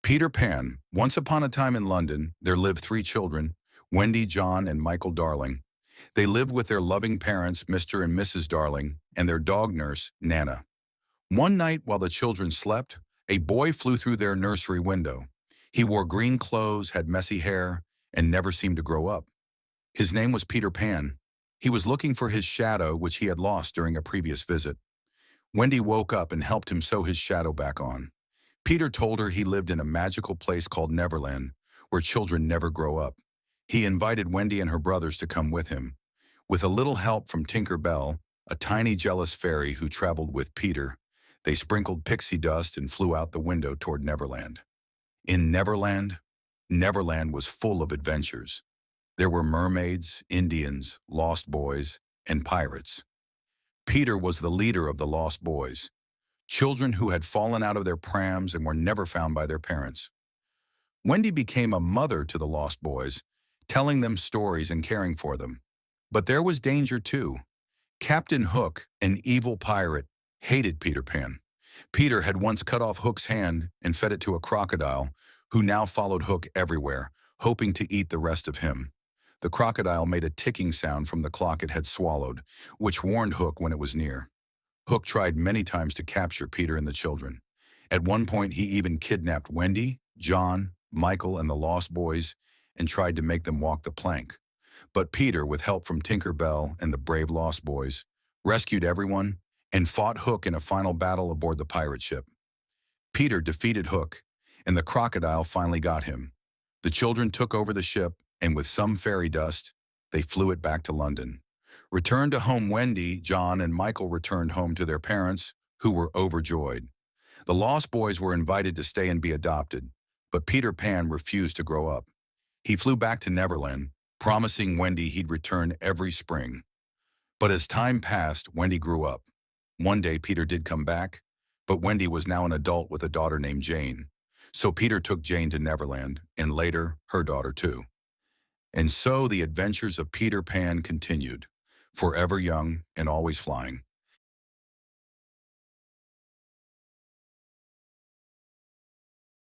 Peter Pan. Once upon a time in London, there lived three children, Wendy, John, and Michael Darling. They lived with their loving parents, Mr. and Mrs. Darling, and their dog nurse, Nana. One night while the children slept, a boy flew through their nursery window. He wore green clothes, had messy hair, and never seemed to grow up. His name was Peter Pan. He was looking for his shadow, which he had lost during a previous visit. Wendy woke up and helped him sew his shadow back on. Peter told her he lived in a magical place called Neverland, where children never grow up. He invited Wendy and her brothers to come with him. With a little help from Tinker Bell, a tiny jealous fairy who traveled with Peter, they sprinkled pixie dust and flew out the window toward Neverland. In Neverland, Neverland was full of adventures. There were mermaids, Indians, lost boys, and pirates. Peter was the leader of the lost boys, children who had fallen out of their prams and were never found by their parents. Wendy became a mother to the lost boys, telling them stories and caring for them. But there was danger too. Captain Hook, an evil pirate, hated Peter Pan. Peter had once cut off Hook's hand and fed it to a crocodile, who now followed Hook everywhere, hoping to eat the rest of him. The crocodile made a ticking sound from the clock it had swallowed, which warned Hook when it was near. Hook tried many times to capture Peter and the children. At one point, he even kidnapped Wendy, John, Michael, and the Lost Boys and tried to make them walk the plank. But Peter, with help from Tinker Bell and the brave Lost Boys, rescued everyone and fought Hook in a final battle aboard the pirate ship. Peter defeated Hook, and the crocodile finally got him. The children took over the ship, and with some fairy dust, they flew it back to London. Returned to home, Wendy, John, and Michael returned home to their parents, who were overjoyed. The Lost Boys were invited to stay and be adopted, but Peter Pan refused to grow up. He flew back to Neverland, promising Wendy he'd return every spring. But as time passed, Wendy grew up. One day, Peter did come back, but Wendy was now an adult with a daughter named Jane. So Peter took Jane to Neverland, and later, her daughter too. And so the adventures of Peter Pan continued, forever young and always flying.